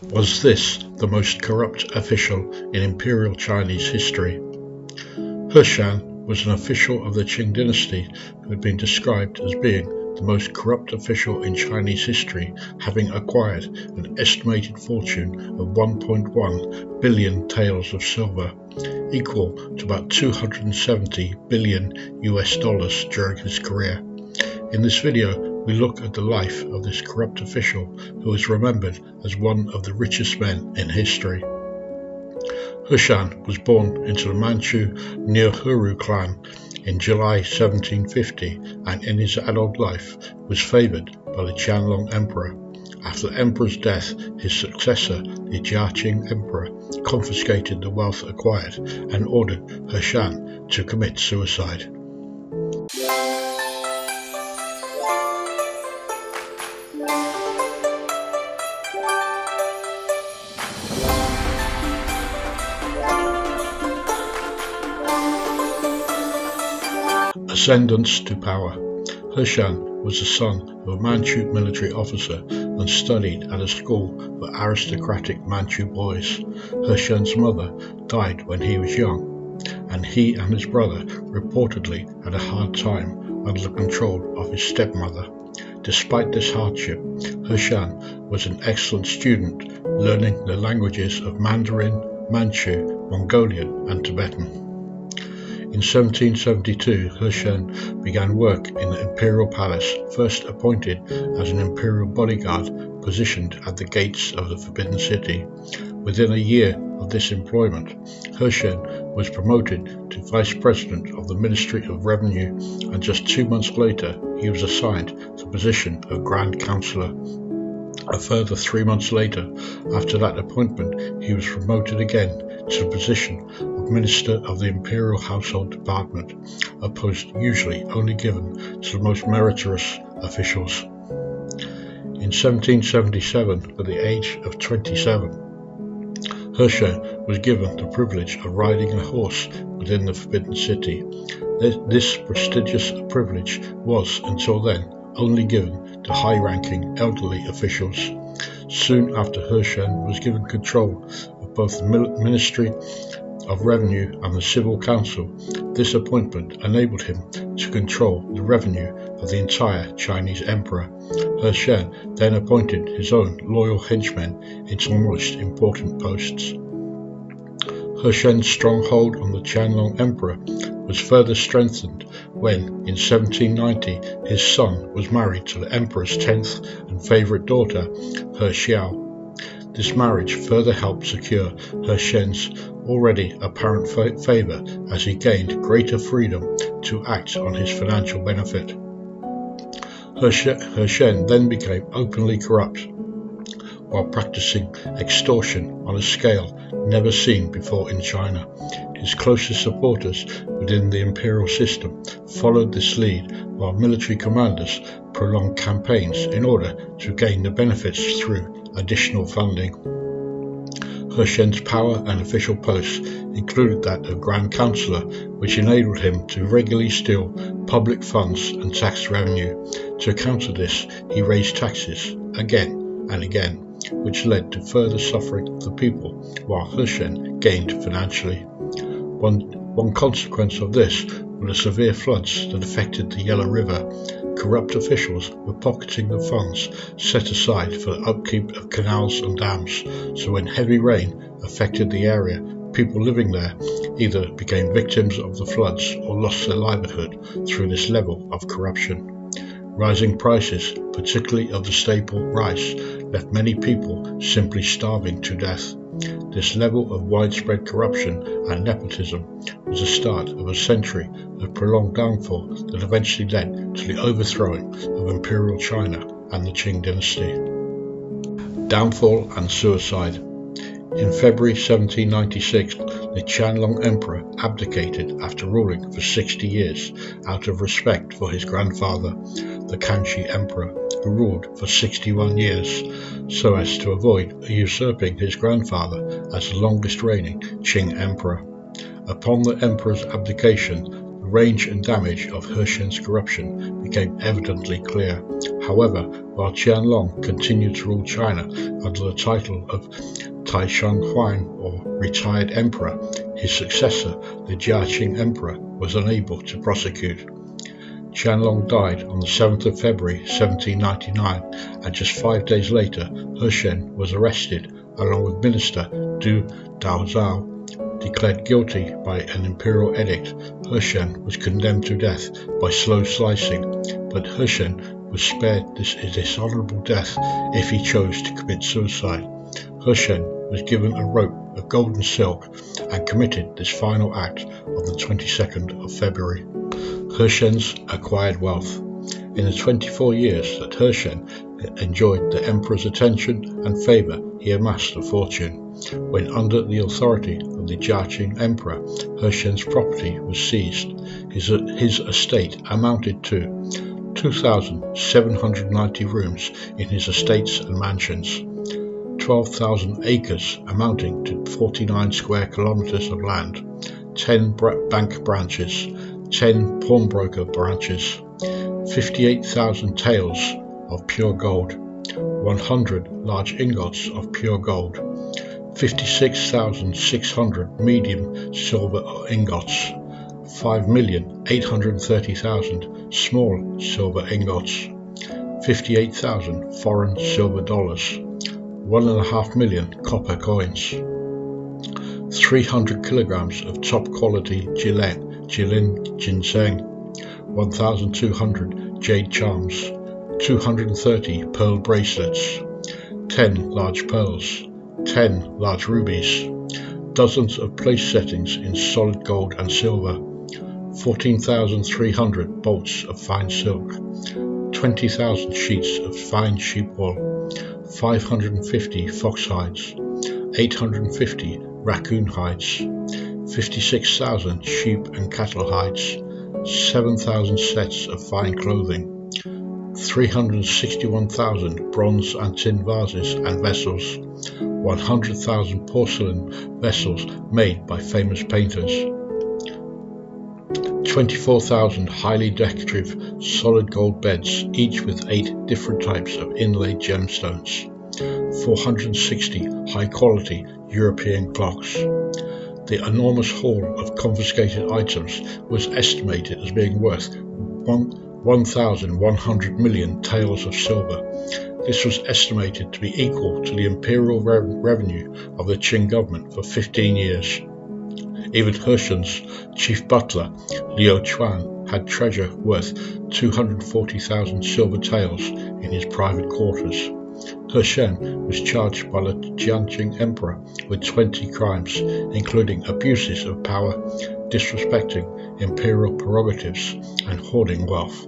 Was this the most corrupt official in Imperial Chinese history? Heshen was an official of the Qing dynasty who had been described as being the most corrupt official in Chinese history, having acquired an estimated fortune of 1.1 billion taels of silver, equal to about $270 billion during his career. In this video, we look at the life of this corrupt official who is remembered as one of the richest men in history. Heshen was born into the Manchu Niohuru clan in July 1750 and in his adult life was favoured by the Qianlong Emperor. After the emperor's death, his successor, the Jiaqing Emperor, confiscated the wealth acquired and ordered Heshen to commit suicide. Ascendance to power. Heshen was the son of a Manchu military officer and studied at a school for aristocratic Manchu boys. Heshen's mother died when he was young, and he and his brother reportedly had a hard time under the control of his stepmother. Despite this hardship, Heshen was an excellent student, learning the languages of Mandarin, Manchu, Mongolian, and Tibetan. In 1772, Heshen began work in the Imperial Palace, first appointed as an Imperial bodyguard positioned at the gates of the Forbidden City. Within a year of this employment, Heshen was promoted to Vice President of the Ministry of Revenue, and just 2 months later he was assigned to the position of Grand Councillor. A further 3 months later, after that appointment, he was promoted again to the position of Minister of the Imperial Household Department, a post usually only given to the most meritorious officials. In 1777, at the age of 27, Heshen was given the privilege of riding a horse within the Forbidden City. This prestigious privilege was, until then, only given to high-ranking elderly officials. Soon after Heshen was given control of both the Ministry of Revenue and the Civil Council, this appointment enabled him to control the revenue of the entire Chinese emperor. Heshen then appointed his own loyal henchmen into the most important posts. Heshen's stronghold on the Qianlong Emperor was further strengthened when, in 1790, his son was married to the emperor's 10th and favourite daughter, He Xiao. This marriage further helped secure Heshen's already apparent favour as he gained greater freedom to act on his financial benefit. Heshen then became openly corrupt, while practicing extortion on a scale never seen before in China. His closest supporters within the imperial system followed this lead, while military commanders prolonged campaigns in order to gain the benefits through additional funding. Heshen's power and official posts included that of Grand Councillor, which enabled him to regularly steal public funds and tax revenue. To counter this, he raised taxes again and again, which led to further suffering of the people, while Heshen gained financially. One consequence of this were the severe floods that affected the Yellow River. Corrupt officials were pocketing the funds set aside for the upkeep of canals and dams, so when heavy rain affected the area, people living there either became victims of the floods or lost their livelihood through this level of corruption. Rising prices, particularly of the staple rice, left many people simply starving to death. This level of widespread corruption and nepotism was the start of a century of prolonged downfall that eventually led to the overthrowing of Imperial China and the Qing dynasty. Downfall and suicide. In February 1796, the Qianlong Emperor abdicated after ruling for 60 years out of respect for his grandfather, the Manchu Emperor, who ruled for 61 years, so as to avoid usurping his grandfather as the longest reigning Qing Emperor. Upon the Emperor's abdication, the range and damage of Heshen's corruption became evidently clear. However, while Qianlong continued to rule China under the title of Taishang Huan, or retired emperor, his successor, the Jiaqing Emperor, was unable to prosecute. Qianlong died on the 7th of February 1799, and just 5 days later Heshen was arrested along with minister Du Daozhao. Declared guilty by an imperial edict, Heshen was condemned to death by slow slicing, but Heshen was spared this dishonourable death if he chose to commit suicide. Heshen was given a rope of golden silk and committed this final act on the 22nd of February. Heshen's acquired wealth. In the 24 years that Heshen enjoyed the emperor's attention and favour, he amassed a fortune. When under the authority of the Jiaqing Emperor, Heshen's property was seized. His estate amounted to 2,790 rooms in his estates and mansions, 12,000 acres amounting to 49 square kilometres of land, 10 bank branches, 10 pawnbroker branches, 58,000 taels of pure gold, 100 large ingots of pure gold, 56,600 medium silver ingots, 5,830,000 small silver ingots, 58,000 foreign silver dollars, 1.5 million copper coins, 300 kilograms of top quality Jilin ginseng, 1,200 jade charms, 230 pearl bracelets, 10 large pearls, 10 large rubies, dozens of place settings in solid gold and silver, 14,300 bolts of fine silk, 20,000 sheets of fine sheep wool, 550 fox hides, 850 raccoon hides, 56,000 sheep and cattle hides, 7,000 sets of fine clothing, 361,000 bronze and tin vases and vessels, 100,000 porcelain vessels made by famous painters, 24,000 highly decorative solid gold beds, each with 8 different types of inlaid gemstones, 460 high-quality European clocks. The enormous haul of confiscated items was estimated as being worth 1,100 million taels of silver. This was estimated to be equal to the imperial revenue of the Qing government for 15 years. Even Heshen's chief butler, Liu Chuan, had treasure worth 240,000 silver taels in his private quarters. Heshen was charged by the Jiaqing Emperor with 20 crimes, including abuses of power, disrespecting imperial prerogatives, and hoarding wealth.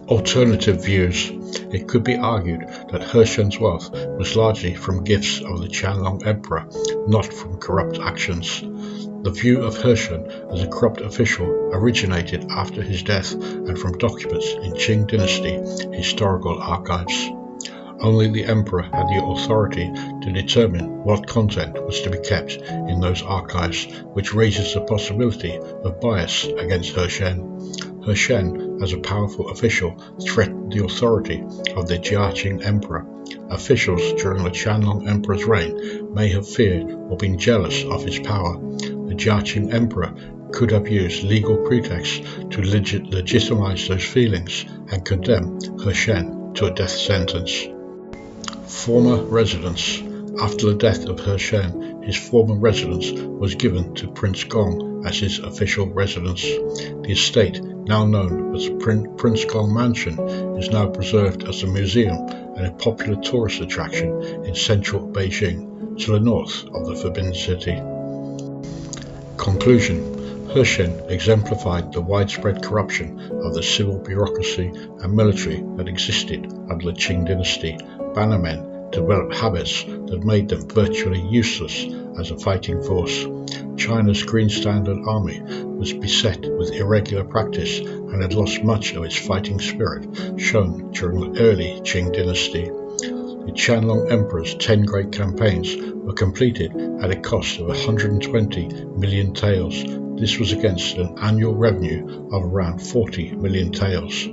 Alternative views. It could be argued that Heshen's wealth was largely from gifts of the Qianlong Emperor, not from corrupt actions. The view of Heshen as a corrupt official originated after his death and from documents in Qing dynasty historical archives. Only the emperor had the authority to determine what content was to be kept in those archives, which raises the possibility of bias against Heshen. Heshen, as a powerful official, threatened the authority of the Jiaqing Emperor. Officials during the Qianlong Emperor's reign may have feared or been jealous of his power. The Jiaqing Emperor could have used legal pretexts to legitimize those feelings and condemn Heshen to a death sentence. Former residence. After the death of Heshen, his former residence was given to Prince Gong as his official residence. The estate, now known as the Prince Gong Mansion, is now preserved as a museum and a popular tourist attraction in central Beijing, to the north of the Forbidden City. Conclusion. Heshen exemplified the widespread corruption of the civil bureaucracy and military that existed under the Qing dynasty. Bannermen developed habits that made them virtually useless as a fighting force. China's Green Standard Army was beset with irregular practice and had lost much of its fighting spirit shown during the early Qing dynasty. The Qianlong Emperor's 10 great campaigns were completed at a cost of 120 million taels, This was against an annual revenue of around 40 million taels.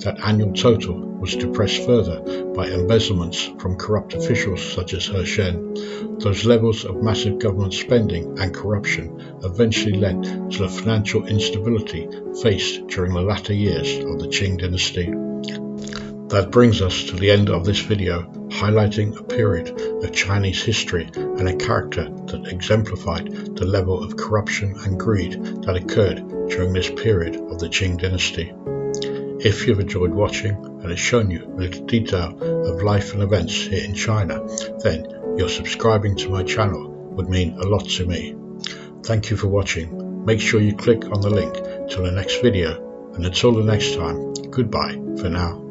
That annual total was depressed further by embezzlements from corrupt officials such as Heshen. Those levels of massive government spending and corruption eventually led to the financial instability faced during the latter years of the Qing dynasty. That brings us to the end of this video, highlighting a period of Chinese history and a character that exemplified the level of corruption and greed that occurred during this period of the Qing dynasty. If you've enjoyed watching and has shown you a little detail of life and events here in China, then your subscribing to my channel would mean a lot to me. Thank you for watching. Make sure you click on the link to the next video, and until the next time, goodbye for now.